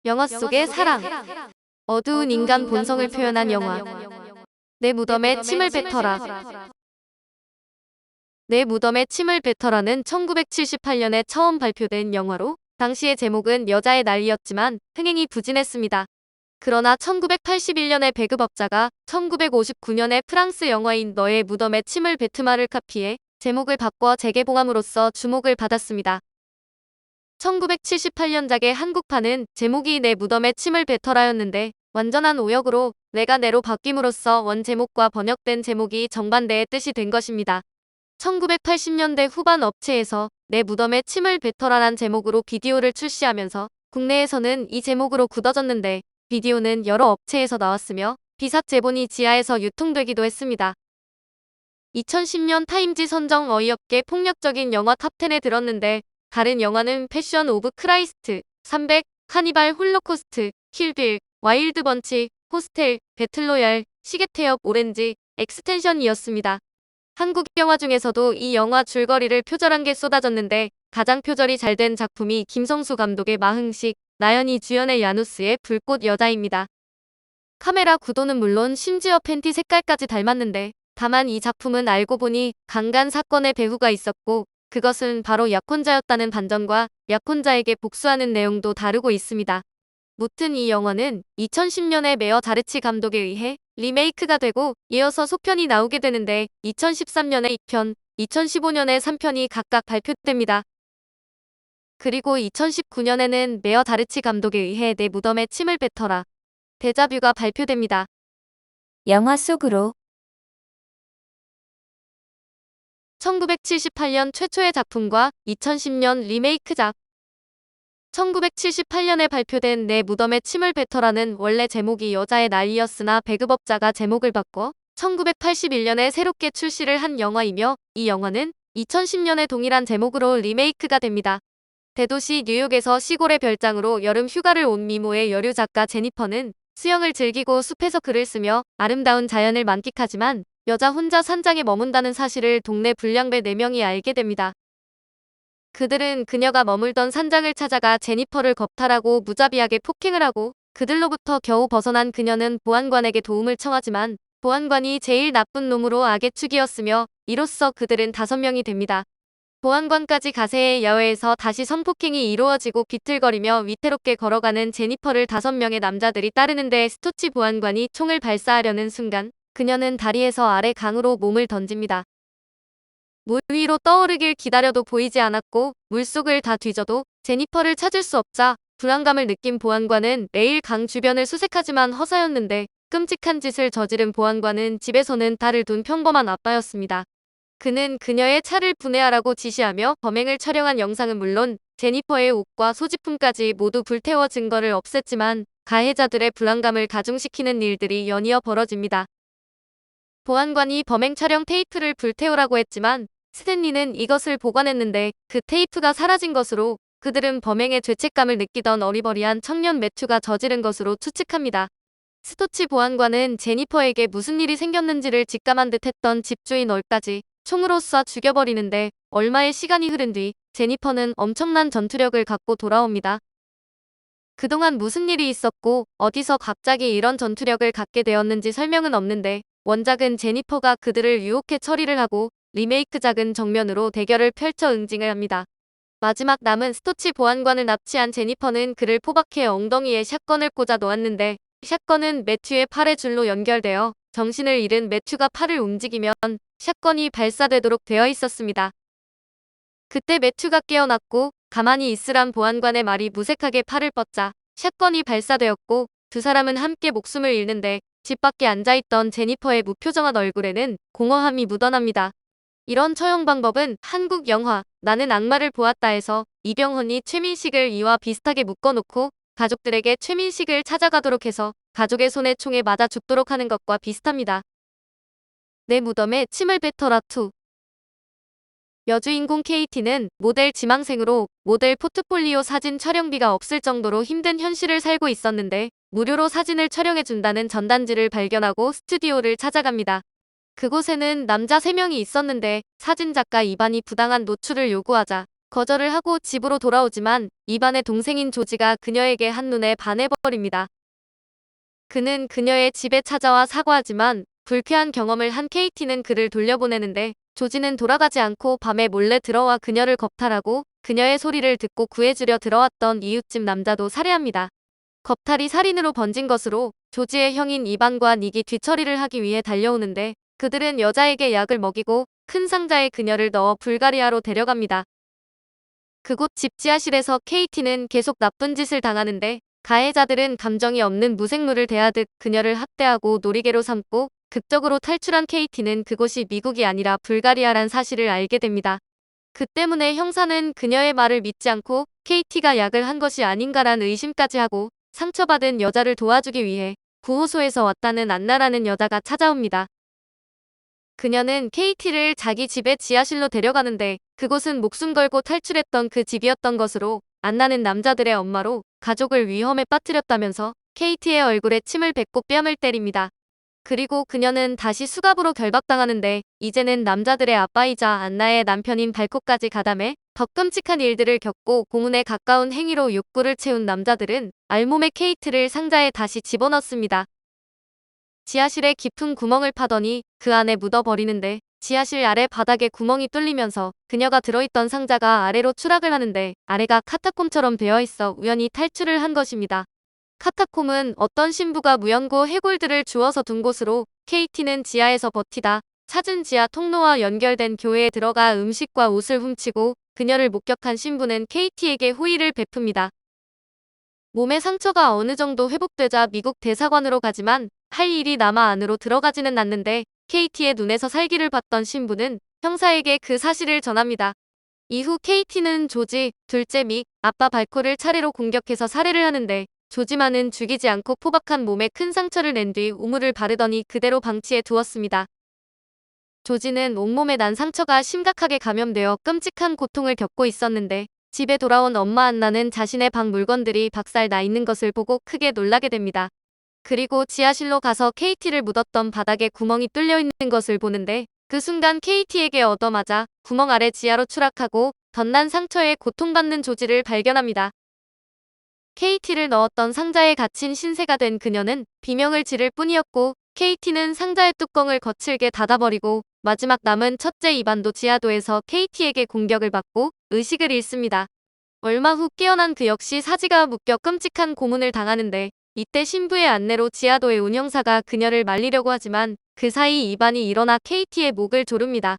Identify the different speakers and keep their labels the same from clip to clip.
Speaker 1: 영화 속의 사랑. 어두운 인간 본성을 표현한 영화. 내 무덤에 침을 뱉어라. 내 무덤에 침을 뱉어라는 1978년에 처음 발표된 영화로 당시의 제목은 여자의 날이었지만 흥행이 부진했습니다. 그러나 1981년에 배급업자가 1959년에 프랑스 영화인 너의 무덤에 침을 뱉으마를 카피해 제목을 바꿔 재개봉함으로써 주목을 받았습니다. 1978년작의 한국판은 제목이 내 무덤에 침을 뱉어라였는데 완전한 오역으로 내가 내로 바뀜으로써 원 제목과 번역된 제목이 정반대의 뜻이 된 것입니다. 1980년대 후반 업체에서 내 무덤에 침을 뱉어라란 제목으로 비디오를 출시하면서 국내에서는 이 제목으로 굳어졌는데 비디오는 여러 업체에서 나왔으며 비삭 제본이 지하에서 유통되기도 했습니다. 2010년 타임지 선정 어이없게 폭력적인 영화 탑10에 들었는데 다른 영화는 패션 오브 크라이스트, 300, 카니발 홀로코스트, 킬빌, 와일드 번치, 호스텔, 배틀로얄, 시계태엽 오렌지, 엑스텐션이었습니다. 한국 영화 중에서도 이 영화 줄거리를 표절한 게 쏟아졌는데 가장 표절이 잘 된 작품이 김성수 감독의 마흥식, 나연이 주연의 야누스의 불꽃 여자입니다. 카메라 구도는 물론 심지어 팬티 색깔까지 닮았는데 다만 이 작품은 알고 보니 강간 사건의 배후가 있었고 그것은 바로 약혼자였다는 반전과 약혼자에게 복수하는 내용도 다루고 있습니다. 무튼 이 영화는 2010년에 메어 자르치 감독에 의해 리메이크가 되고 이어서 속편이 나오게 되는데 2013년에 2편, 2015년에 3편이 각각 발표됩니다. 그리고 2019년에는 메어 자르치 감독에 의해 내 무덤에 침을 뱉어라. 데자뷰가 발표됩니다.
Speaker 2: 영화 속으로
Speaker 1: 1978년 최초의 작품과 2010년 리메이크작. 1978년에 발표된 내 무덤에 침을 뱉어라는 원래 제목이 여자의 날이었으나 배급업자가 제목을 바꿔 1981년에 새롭게 출시를 한 영화이며 이 영화는 2010년에 동일한 제목으로 리메이크가 됩니다. 대도시 뉴욕에서 시골의 별장으로 여름 휴가를 온 미모의 여류 작가 제니퍼는 수영을 즐기고 숲에서 글을 쓰며 아름다운 자연을 만끽하지만 여자 혼자 산장에 머문다는 사실을 동네 불량배 4명이 알게 됩니다. 그들은 그녀가 머물던 산장을 찾아가 제니퍼를 겁탈하고 무자비하게 폭행을 하고 그들로부터 겨우 벗어난 그녀는 보안관에게 도움을 청하지만 보안관이 제일 나쁜 놈으로 악의 축이었으며 이로써 그들은 5명이 됩니다. 보안관까지 가세해 야외에서 다시 성폭행이 이루어지고 비틀거리며 위태롭게 걸어가는 제니퍼를 5명의 남자들이 따르는데 스토치 보안관이 총을 발사하려는 순간 그녀는 다리에서 아래 강으로 몸을 던집니다. 물 위로 떠오르길 기다려도 보이지 않았고 물속을 다 뒤져도 제니퍼를 찾을 수 없자 불안감을 느낀 보안관은 매일 강 주변을 수색하지만 허사였는데 끔찍한 짓을 저지른 보안관은 집에서는 딸을 둔 평범한 아빠였습니다. 그는 그녀의 차를 분해하라고 지시하며 범행을 촬영한 영상은 물론 제니퍼의 옷과 소지품까지 모두 불태워 증거를 없앴지만 가해자들의 불안감을 가중시키는 일들이 연이어 벌어집니다. 보안관이 범행 촬영 테이프를 불태우라고 했지만 스탠리는 이것을 보관했는데 그 테이프가 사라진 것으로 그들은 범행의 죄책감을 느끼던 어리버리한 청년 매튜가 저지른 것으로 추측합니다. 스토치 보안관은 제니퍼에게 무슨 일이 생겼는지를 직감한 듯 했던 집주인 얼까지 총으로 쏴 죽여버리는데 얼마의 시간이 흐른 뒤 제니퍼는 엄청난 전투력을 갖고 돌아옵니다. 그동안 무슨 일이 있었고 어디서 갑자기 이런 전투력을 갖게 되었는지 설명은 없는데 원작은 제니퍼가 그들을 유혹해 처리를 하고 리메이크작은 정면으로 대결을 펼쳐 응징을 합니다. 마지막 남은 스토치 보안관을 납치한 제니퍼는 그를 포박해 엉덩이에 샷건을 꽂아 놓았는데 샷건은 매튜의 팔에 줄로 연결되어 정신을 잃은 매튜가 팔을 움직이면 샷건이 발사되도록 되어 있었습니다. 그때 매튜가 깨어났고 가만히 있으란 보안관의 말이 무색하게 팔을 뻗자 샷건이 발사되었고 두 사람은 함께 목숨을 잃는데 집 밖에 앉아있던 제니퍼의 무표정한 얼굴에는 공허함이 묻어납니다. 이런 처형 방법은 한국 영화 나는 악마를 보았다에서 이병헌이 최민식을 이와 비슷하게 묶어놓고 가족들에게 최민식을 찾아가도록 해서 가족의 손에 총에 맞아 죽도록 하는 것과 비슷합니다. 내 무덤에 침을 뱉어라 2. 여주인공 KT는 모델 지망생으로 모델 포트폴리오 사진 촬영비가 없을 정도로 힘든 현실을 살고 있었는데 무료로 사진을 촬영해준다는 전단지를 발견하고 스튜디오를 찾아갑니다. 그곳에는 남자 3명이 있었는데 사진작가 이반이 부당한 노출을 요구하자 거절을 하고 집으로 돌아오지만 이반의 동생인 조지가 그녀에게 한눈에 반해버립니다. 그는 그녀의 집에 찾아와 사과하지만 불쾌한 경험을 한 케이티는 그를 돌려보내는데 조지는 돌아가지 않고 밤에 몰래 들어와 그녀를 겁탈하고 그녀의 소리를 듣고 구해주려 들어왔던 이웃집 남자도 살해합니다. 겁탈이 살인으로 번진 것으로 조지의 형인 이반과 닉이 뒤처리를 하기 위해 달려오는데 그들은 여자에게 약을 먹이고 큰 상자에 그녀를 넣어 불가리아로 데려갑니다. 그곳 집 지하실에서 케이티는 계속 나쁜 짓을 당하는데 가해자들은 감정이 없는 무생물을 대하듯 그녀를 학대하고 놀이개로 삼고 극적으로 탈출한 케이티는 그곳이 미국이 아니라 불가리아란 사실을 알게 됩니다. 그 때문에 형사는 그녀의 말을 믿지 않고 케이티가 약을 한 것이 아닌가란 의심까지 하고 상처받은 여자를 도와주기 위해 구호소에서 왔다는 안나라는 여자가 찾아옵니다. 그녀는 케이티를 자기 집의 지하실로 데려가는데 그곳은 목숨 걸고 탈출했던 그 집이었던 것으로 안나는 남자들의 엄마로 가족을 위험에 빠뜨렸다면서 케이티의 얼굴에 침을 뱉고 뺨을 때립니다. 그리고 그녀는 다시 수갑으로 결박당하는데 이제는 남자들의 아빠이자 안나의 남편인 발코까지 가담해 더 끔찍한 일들을 겪고 고문에 가까운 행위로 욕구를 채운 남자들은 알몸의 케이트를 상자에 다시 집어넣습니다. 지하실에 깊은 구멍을 파더니 그 안에 묻어버리는데 지하실 아래 바닥에 구멍이 뚫리면서 그녀가 들어있던 상자가 아래로 추락을 하는데 아래가 카타콤처럼 되어 있어 우연히 탈출을 한 것입니다. 카타콤은 어떤 신부가 무연고 해골들을 주워서 둔 곳으로 케이티는 지하에서 버티다 찾은 지하 통로와 연결된 교회에 들어가 음식과 옷을 훔치고 그녀를 목격한 신부는 케이티에게 호의를 베풉니다. 몸의 상처가 어느 정도 회복되자 미국 대사관으로 가지만 할 일이 남아 안으로 들어가지는 않는데 케이티의 눈에서 살기를 봤던 신부는 형사에게 그 사실을 전합니다. 이후 케이티는 조지, 둘째 믹, 아빠 발코를 차례로 공격해서 살해를 하는데 조지만은 죽이지 않고 포박한 몸에 큰 상처를 낸 뒤 우물을 바르더니 그대로 방치해 두었습니다. 조지는 온몸에 난 상처가 심각하게 감염되어 끔찍한 고통을 겪고 있었는데 집에 돌아온 엄마 안나는 자신의 방 물건들이 박살 나 있는 것을 보고 크게 놀라게 됩니다. 그리고 지하실로 가서 케이티를 묻었던 바닥에 구멍이 뚫려 있는 것을 보는데 그 순간 케이티에게 얻어맞아 구멍 아래 지하로 추락하고 덧난 상처에 고통받는 조지를 발견합니다. 케이티를 넣었던 상자에 갇힌 신세가 된 그녀는 비명을 지를 뿐이었고 케이티는 상자의 뚜껑을 거칠게 닫아버리고 마지막 남은 첫째 이반도 지하도에서 케이티에게 공격을 받고 의식을 잃습니다. 얼마 후 깨어난 그 역시 사지가 묶여 끔찍한 고문을 당하는데 이때 신부의 안내로 지하도의 운영사가 그녀를 말리려고 하지만 그 사이 이반이 일어나 케이티의 목을 조릅니다.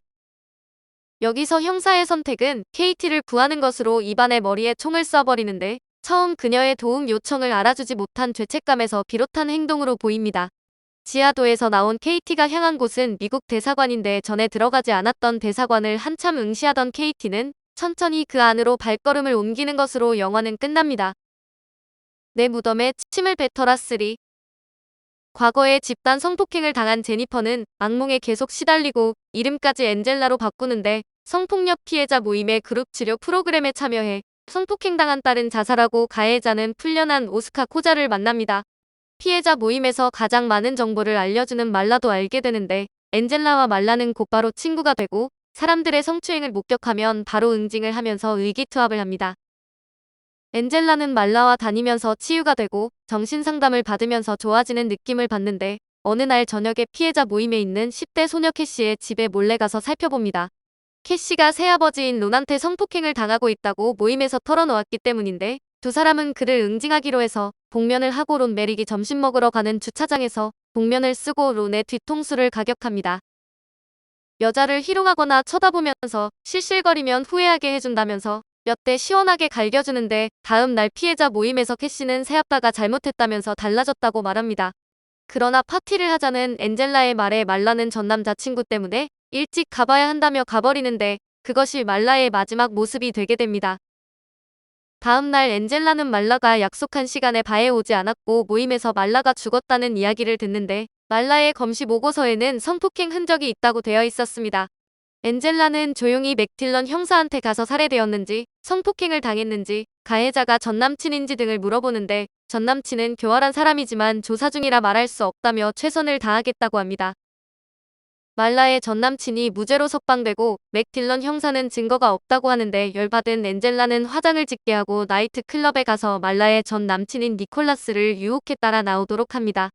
Speaker 1: 여기서 형사의 선택은 케이티를 구하는 것으로 이반의 머리에 총을 쏴버리는데 처음 그녀의 도움 요청을 알아주지 못한 죄책감에서 비롯한 행동으로 보입니다. 지하도에서 나온 케이티가 향한 곳은 미국 대사관인데 전에 들어가지 않았던 대사관을 한참 응시하던 케이티는 천천히 그 안으로 발걸음을 옮기는 것으로 영화는 끝납니다. 내 무덤에 침을 뱉어라 3. 과거에 집단 성폭행을 당한 제니퍼는 악몽에 계속 시달리고 이름까지 엔젤라로 바꾸는데 성폭력 피해자 모임의 그룹 치료 프로그램에 참여해 성폭행당한 딸은 자살하고 가해자는 풀려난 오스카 코자를 만납니다. 피해자 모임에서 가장 많은 정보를 알려주는 말라도 알게 되는데 엔젤라와 말라는 곧바로 친구가 되고 사람들의 성추행을 목격하면 바로 응징을 하면서 의기투합을 합니다. 엔젤라는 말라와 다니면서 치유가 되고 정신상담을 받으면서 좋아지는 느낌을 받는데 어느 날 저녁에 피해자 모임에 있는 10대 소녀 캐시의 집에 몰래 가서 살펴봅니다. 캐시가 새아버지인 론한테 성폭행을 당하고 있다고 모임에서 털어놓았기 때문인데 두 사람은 그를 응징하기로 해서 복면을 하고 론 메릭이 점심 먹으러 가는 주차장에서 복면을 쓰고 론의 뒤통수를 가격합니다. 여자를 희롱하거나 쳐다보면서 실실거리면 후회하게 해준다면서 몇 대 시원하게 갈겨주는데 다음 날 피해자 모임에서 캐시는 새아빠가 잘못했다면서 달라졌다고 말합니다. 그러나 파티를 하자는 엔젤라의 말에 말라는 전 남자친구 때문에 일찍 가봐야 한다며 가버리는데 그것이 말라의 마지막 모습이 되게 됩니다. 다음 날 엔젤라는 말라가 약속한 시간에 바에 오지 않았고 모임에서 말라가 죽었다는 이야기를 듣는데 말라의 검시 보고서에는 성폭행 흔적이 있다고 되어 있었습니다. 엔젤라는 조용히 맥딜런 형사한테 가서 살해되었는지 성폭행을 당했는지 가해자가 전남친인지 등을 물어보는데 전남친은 교활한 사람이지만 조사 중이라 말할 수 없다며 최선을 다하겠다고 합니다. 말라의 전남친이 무죄로 석방되고 맥 딜런 형사는 증거가 없다고 하는데 열받은 엔젤라는 화장을 짓게 하고 나이트클럽에 가서 말라의 전 남친인 니콜라스를 유혹해 따라 나오도록 합니다.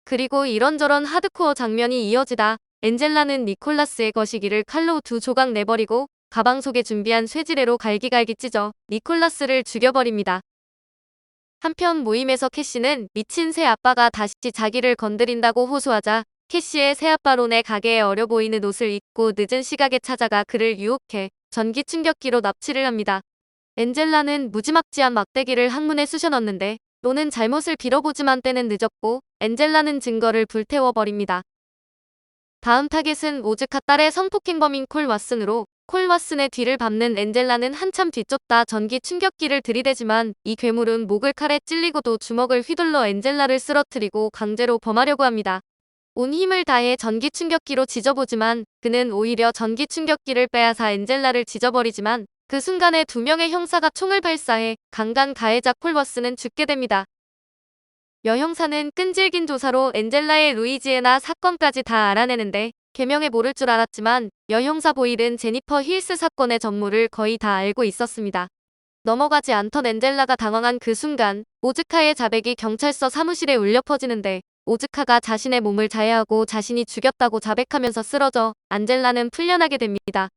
Speaker 1: 그리고 이런저런 하드코어 장면이 이어지다 엔젤라는 니콜라스의 거시기를 칼로 2조각 내버리고 가방 속에 준비한 쇠지레로 갈기갈기 찢어 니콜라스를 죽여버립니다. 한편 모임에서 캐시는 미친 새 아빠가 다시 자기를 건드린다고 호소하자 캐시의 새아빠론의 가게에 어려 보이는 옷을 입고 늦은 시각에 찾아가 그를 유혹해 전기 충격기로 납치를 합니다. 엔젤라는 무지막지한 막대기를 항문에 쑤셔넣는데 론은 잘못을 빌어보지만 때는 늦었고 엔젤라는 증거를 불태워버립니다. 다음 타겟은 오즈카 딸의 성폭행범인 콜 왓슨으로 콜 왓슨의 뒤를 밟는 엔젤라는 한참 뒤쫓다 전기 충격기를 들이대지만 이 괴물은 목을 칼에 찔리고도 주먹을 휘둘러 엔젤라를 쓰러뜨리고 강제로 범하려고 합니다. 온 힘을 다해 전기 충격기로 지져보지만 그는 오히려 전기 충격기를 빼앗아 엔젤라를 지져버리지만 그 순간에 2명의 형사가 총을 발사해 강간 가해자 콜 왓슨은 죽게 됩니다. 여 형사는 끈질긴 조사로 엔젤라의 루이지애나 사건까지 다 알아내는데 개명에 모를 줄 알았지만 여 형사 보일은 제니퍼 힐스 사건의 전모를 거의 다 알고 있었습니다. 넘어가지 않던 엔젤라가 당황한 그 순간 오즈카의 자백이 경찰서 사무실에 울려 퍼지는데 오즈카가 자신의 몸을 자해하고 자신이 죽였다고 자백하면서 쓰러져 안젤라는 풀려나게 됩니다.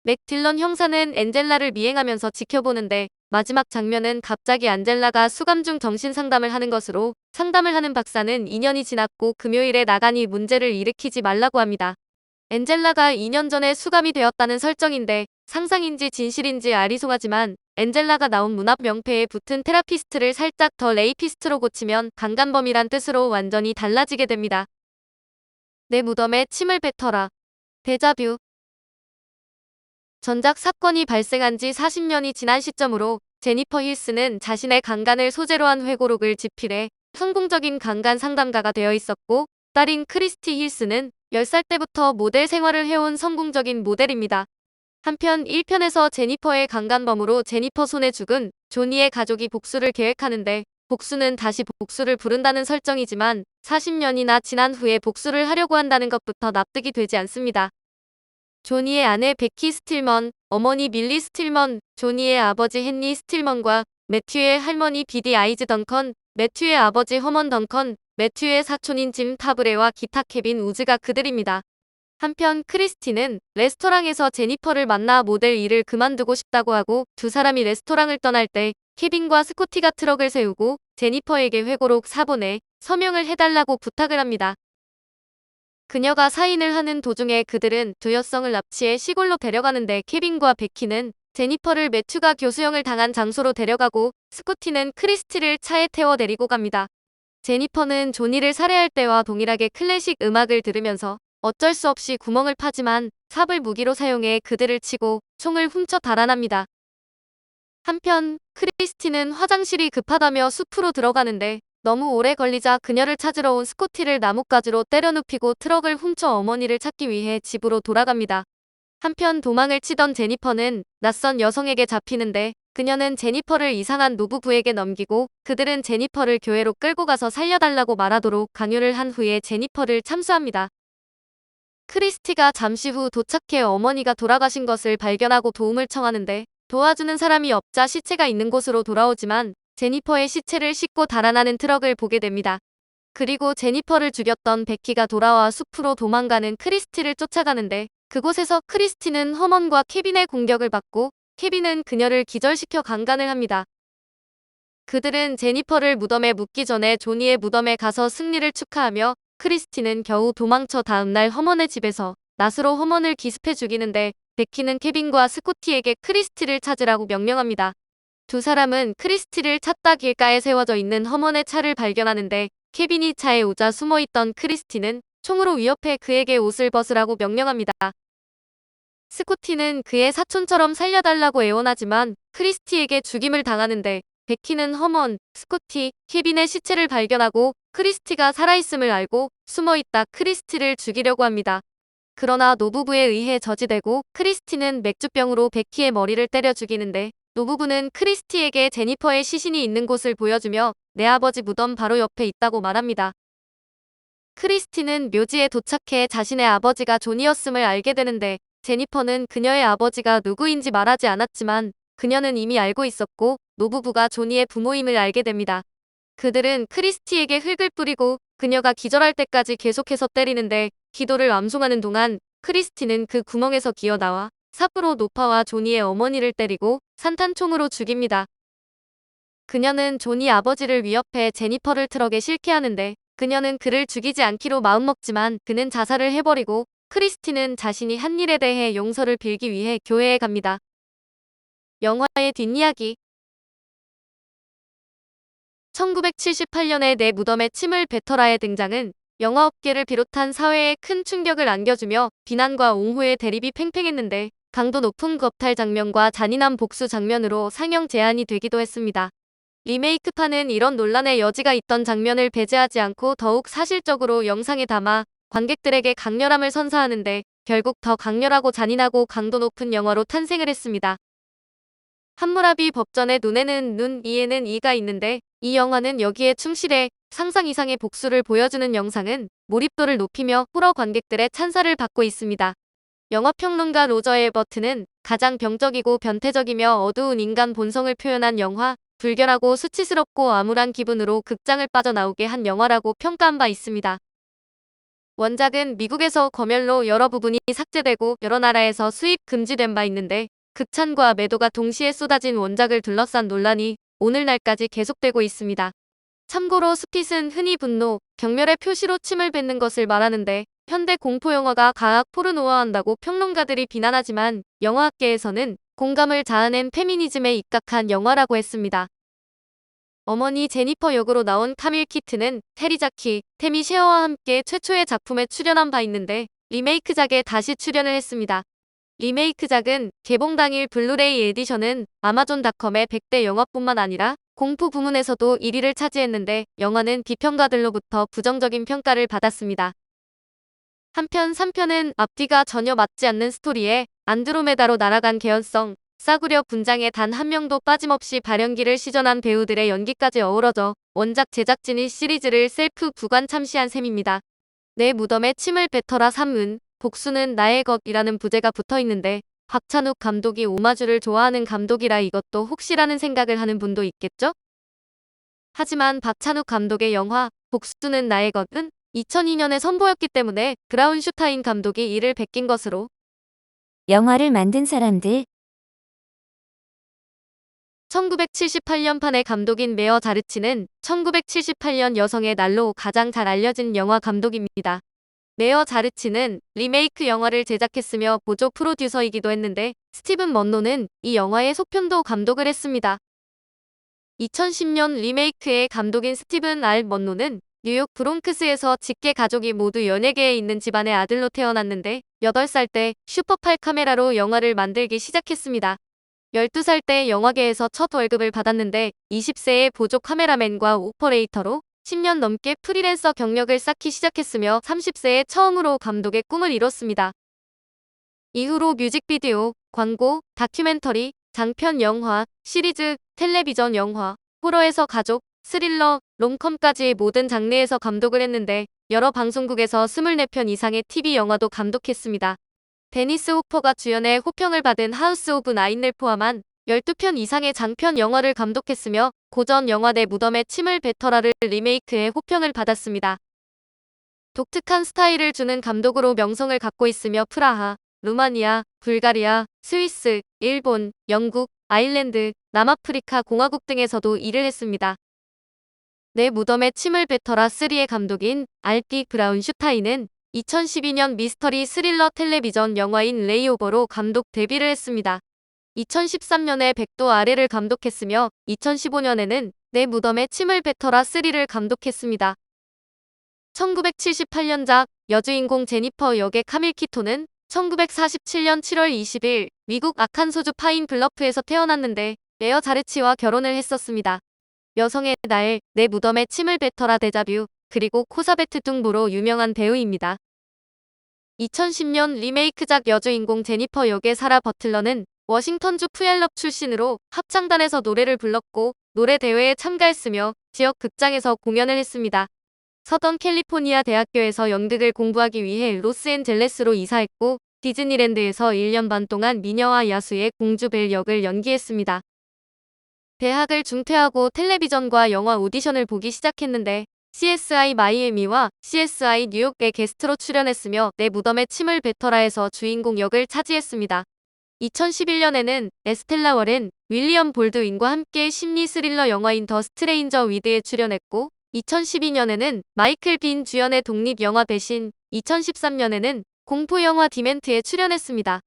Speaker 1: 맥 딜런 형사는 엔젤라를 미행하면서 지켜보는데 마지막 장면은 갑자기 안젤라가 수감 중 정신상담을 하는 것으로 상담을 하는 박사는 2년이 지났고 금요일에 나가니 문제를 일으키지 말라고 합니다. 엔젤라가 2년 전에 수감이 되었다는 설정인데 상상인지 진실인지 아리송하지만 엔젤라가 나온 문 앞 명패에 붙은 테라피스트를 살짝 더 레이피스트로 고치면 강간범이란 뜻으로 완전히 달라지게 됩니다. 내 무덤에 침을 뱉어라. 데자뷰. 전작 사건이 발생한 지 40년이 지난 시점으로 제니퍼 힐스는 자신의 강간을 소재로 한 회고록을 집필해 성공적인 강간 상담가가 되어 있었고 딸인 크리스티 힐스는 10살 때부터 모델 생활을 해온 성공적인 모델입니다. 한편 1편에서 제니퍼의 강간범으로 제니퍼 손에 죽은 조니의 가족이 복수를 계획하는데 복수는 다시 복수를 부른다는 설정이지만 40년이나 지난 후에 복수를 하려고 한다는 것부터 납득이 되지 않습니다. 조니의 아내 베키 스틸먼, 어머니 밀리 스틸먼, 조니의 아버지 헨리 스틸먼과 매튜의 할머니 비디 아이즈 던컨, 매튜의 아버지 허먼 던컨, 매튜의 사촌인 짐 타브레와 기타 케빈 우즈가 그들입니다. 한편 크리스티는 레스토랑에서 제니퍼를 만나 모델 일을 그만두고 싶다고 하고 두 사람이 레스토랑을 떠날 때 케빈과 스코티가 트럭을 세우고 제니퍼에게 회고록 사본에 서명을 해달라고 부탁을 합니다. 그녀가 사인을 하는 도중에 그들은 두 여성을 납치해 시골로 데려가는데 케빈과 베키는 제니퍼를 매튜가 교수형을 당한 장소로 데려가고 스코티는 크리스티를 차에 태워 데리고 갑니다. 제니퍼는 조니를 살해할 때와 동일하게 클래식 음악을 들으면서 어쩔 수 없이 구멍을 파지만 삽을 무기로 사용해 그들을 치고 총을 훔쳐 달아납니다. 한편 크리스티는 화장실이 급하다며 숲으로 들어가는데 너무 오래 걸리자 그녀를 찾으러 온 스코티를 나뭇가지로 때려 눕히고 트럭을 훔쳐 어머니를 찾기 위해 집으로 돌아갑니다. 한편 도망을 치던 제니퍼는 낯선 여성에게 잡히는데 그녀는 제니퍼를 이상한 노부부에게 넘기고 그들은 제니퍼를 교회로 끌고 가서 살려달라고 말하도록 강요를 한 후에 제니퍼를 참수합니다. 크리스티가 잠시 후 도착해 어머니가 돌아가신 것을 발견하고 도움을 청하는데 도와주는 사람이 없자 시체가 있는 곳으로 돌아오지만 제니퍼의 시체를 싣고 달아나는 트럭을 보게 됩니다. 그리고 제니퍼를 죽였던 베키가 돌아와 숲으로 도망가는 크리스티를 쫓아가는데 그곳에서 크리스티는 허먼과 케빈의 공격을 받고 케빈은 그녀를 기절시켜 강간을 합니다. 그들은 제니퍼를 무덤에 묻기 전에 조니의 무덤에 가서 승리를 축하하며 크리스티는 겨우 도망쳐 다음날 허먼의 집에서 낫으로 허먼을 기습해 죽이는데 베키는 케빈과 스코티에게 크리스티를 찾으라고 명령합니다. 두 사람은 크리스티를 찾다 길가에 세워져 있는 허먼의 차를 발견하는데 케빈이 차에 오자 숨어있던 크리스티는 총으로 위협해 그에게 옷을 벗으라고 명령합니다. 스코티는 그의 사촌처럼 살려달라고 애원하지만 크리스티에게 죽임을 당하는데 베키는 허먼, 스코티, 케빈의 시체를 발견하고 크리스티가 살아있음을 알고 숨어있다 크리스티를 죽이려고 합니다. 그러나 노부부에 의해 저지되고 크리스티는 맥주병으로 베키의 머리를 때려 죽이는데 노부부는 크리스티에게 제니퍼의 시신이 있는 곳을 보여주며 내 아버지 무덤 바로 옆에 있다고 말합니다. 크리스티는 묘지에 도착해 자신의 아버지가 존이었음을 알게 되는데 제니퍼는 그녀의 아버지가 누구인지 말하지 않았지만 그녀는 이미 알고 있었고 노부부가 존이의 부모임을 알게 됩니다. 그들은 크리스티에게 흙을 뿌리고 그녀가 기절할 때까지 계속해서 때리는데 기도를 암송하는 동안 크리스티는 그 구멍에서 기어나와 삽으로 노파와 조니의 어머니를 때리고 산탄총으로 죽입니다. 그녀는 조니 아버지를 위협해 제니퍼를 트럭에 실게 하는데 그녀는 그를 죽이지 않기로 마음먹지만 그는 자살을 해버리고 크리스티는 자신이 한 일에 대해 용서를 빌기 위해 교회에 갑니다. 영화의 뒷이야기 1978년에 내 무덤에 침을 뱉어라의 등장은 영화업계를 비롯한 사회에 큰 충격을 안겨주며 비난과 옹호의 대립이 팽팽했는데 강도 높은 겁탈 장면과 잔인한 복수 장면으로 상영 제한이 되기도 했습니다. 리메이크판은 이런 논란의 여지가 있던 장면을 배제하지 않고 더욱 사실적으로 영상에 담아 관객들에게 강렬함을 선사하는데 결국 더 강렬하고 잔인하고 강도 높은 영화로 탄생을 했습니다. 함무라비 법전의 눈에는 눈, 이에는 이가 있는데 이 영화는 여기에 충실해 상상 이상의 복수를 보여주는 영상은 몰입도를 높이며 호러 관객들의 찬사를 받고 있습니다. 영화평론가 로저 에버트는 가장 병적이고 변태적이며 어두운 인간 본성을 표현한 영화, 불결하고 수치스럽고 암울한 기분으로 극장을 빠져나오게 한 영화라고 평가한 바 있습니다. 원작은 미국에서 검열로 여러 부분이 삭제되고 여러 나라에서 수입 금지된 바 있는데 극찬과 매도가 동시에 쏟아진 원작을 둘러싼 논란이 오늘날까지 계속되고 있습니다. 참고로 스핏은 흔히 분노, 경멸의 표시로 침을 뱉는 것을 말하는데 현대 공포영화가 과학 포르노화한다고 평론가들이 비난하지만 영화학계에서는 공감을 자아낸 페미니즘에 입각한 영화라고 했습니다. 어머니 제니퍼 역으로 나온 카밀 키트는 테리 자키, 태미 셰어와 함께 최초의 작품에 출연한 바 있는데 리메이크작에 다시 출연을 했습니다. 리메이크작은 개봉 당일 블루레이 에디션은 아마존닷컴의 100대 영화뿐만 아니라 공포 부문에서도 1위를 차지했는데 영화는 비평가들로부터 부정적인 평가를 받았습니다. 한편 3편은 앞뒤가 전혀 맞지 않는 스토리에 안드로메다로 날아간 개연성, 싸구려 분장에 단 한 명도 빠짐없이 발연기를 시전한 배우들의 연기까지 어우러져 원작 제작진이 시리즈를 셀프 부관 참시한 셈입니다. 내 무덤에 침을 뱉어라 3은 복수는 나의 것이라는 부제가 붙어있는데 박찬욱 감독이 오마주를 좋아하는 감독이라 이것도 혹시라는 생각을 하는 분도 있겠죠? 하지만 박찬욱 감독의 영화 복수는 나의 것은 2002년에 선보였기 때문에 브라운슈타인 감독이 이를 베낀 것으로
Speaker 2: 영화를 만든 사람들
Speaker 1: 1978년판의 감독인 메어 자르치는 1978년 여성의 날로 가장 잘 알려진 영화 감독입니다. 메어 자르치는 리메이크 영화를 제작했으며 보조 프로듀서이기도 했는데 스티븐 먼로는 이 영화의 속편도 감독을 했습니다. 2010년 리메이크의 감독인 스티븐 알 먼로는 뉴욕 브롱크스에서 직계 가족이 모두 연예계에 있는 집안의 아들로 태어났는데 8살 때 슈퍼8 카메라로 영화를 만들기 시작했습니다. 12살 때 영화계에서 첫 월급을 받았는데 20세에 보조 카메라맨과 오퍼레이터로 10년 넘게 프리랜서 경력을 쌓기 시작했으며 30세에 처음으로 감독의 꿈을 이뤘습니다. 이후로 뮤직비디오, 광고, 다큐멘터리, 장편 영화, 시리즈, 텔레비전 영화, 호러에서 가족, 스릴러, 롬컴까지 모든 장르에서 감독을 했는데 여러 방송국에서 24편 이상의 TV 영화도 감독했습니다. 데니스 호퍼가 주연해 호평을 받은 하우스 오브 나인을 포함한 12편 이상의 장편 영화를 감독했으며 고전 영화 내 무덤에 침을 뱉어라를 리메이크해 호평을 받았습니다. 독특한 스타일을 주는 감독으로 명성을 갖고 있으며 프라하, 루마니아, 불가리아, 스위스, 일본, 영국, 아일랜드, 남아프리카 공화국 등에서도 일을 했습니다. 내 무덤에 침을 뱉어라 3의 감독인 알티 브라운슈타인은 2012년 미스터리 스릴러 텔레비전 영화인 레이오버로 감독 데뷔를 했습니다. 2013년에 백도 아래를 감독했으며 2015년에는 내 무덤에 침을 뱉어라 3를 감독했습니다. 1978년작 여주인공 제니퍼 역의 카밀 키토는 1947년 7월 20일 미국 아칸소주 파인 블러프에서 태어났는데 레어 자르치와 결혼을 했었습니다. 여성의 날, 내 무덤에 침을 뱉어라 데자뷰, 그리고 코사베트 뚱보로 유명한 배우입니다. 2010년 리메이크작 여주인공 제니퍼 역의 사라 버틀러는 워싱턴주 푸엘럽 출신으로 합창단에서 노래를 불렀고 노래 대회에 참가했으며 지역 극장에서 공연을 했습니다. 서던 캘리포니아 대학교에서 연극을 공부하기 위해 로스앤젤레스로 이사했고 디즈니랜드에서 1년 반 동안 미녀와 야수의 공주 벨 역을 연기했습니다. 대학을 중퇴하고 텔레비전과 영화 오디션을 보기 시작했는데 CSI 마이애미와 CSI 뉴욕에 게스트로 출연했으며 내 무덤에 침을 뱉어라에서 주인공 역을 차지했습니다. 2011년에는 에스텔라 워렌, 윌리엄 볼드윈과 함께 심리 스릴러 영화인 더 스트레인저 위드에 출연했고 2012년에는 마이클 빈 주연의 독립영화 배신, 2013년에는 공포영화 디멘트에 출연했습니다.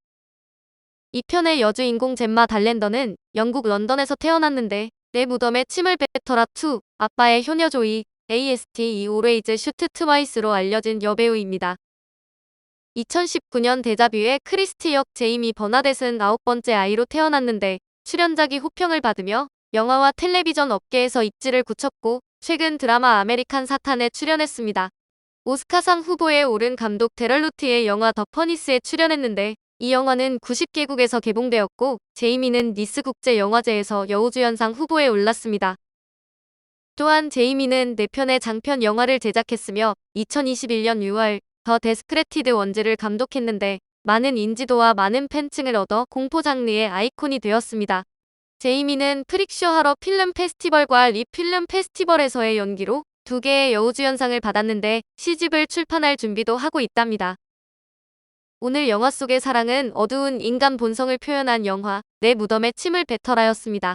Speaker 1: 이 편의 여주인공 젬마 달랜더는 영국 런던에서 태어났는데 내 무덤에 침을 뱉어라 2, 아빠의 효녀 조이, AST Always Shoot Twice로 알려진 여배우입니다. 2019년 데자뷰의 크리스티 역 제이미 버나뎃은 9번째 아이로 태어났는데 출연작이 호평을 받으며 영화와 텔레비전 업계에서 입지를 굳혔고 최근 드라마 아메리칸 사탄에 출연했습니다. 오스카상 후보에 오른 감독 데럴 루트의 영화 더 퍼니스에 출연했는데 이 영화는 90개국에서 개봉되었고 제이미는 니스 국제영화제에서 여우주연상 후보에 올랐습니다. 또한 제이미는 4편의 장편 영화를 제작했으며 2021년 6월 더 데스크레티드 원즈를 감독했는데 많은 인지도와 많은 팬층을 얻어 공포 장르의 아이콘이 되었습니다. 제이미는 프릭쇼 하러 필름 페스티벌과 리 필름 페스티벌에서의 연기로 2개의 여우주연상을 받았는데 시집을 출판할 준비도 하고 있답니다. 오늘 영화 속의 사랑은 어두운 인간 본성을 표현한 영화 내 무덤에 침을 뱉어라였습니다.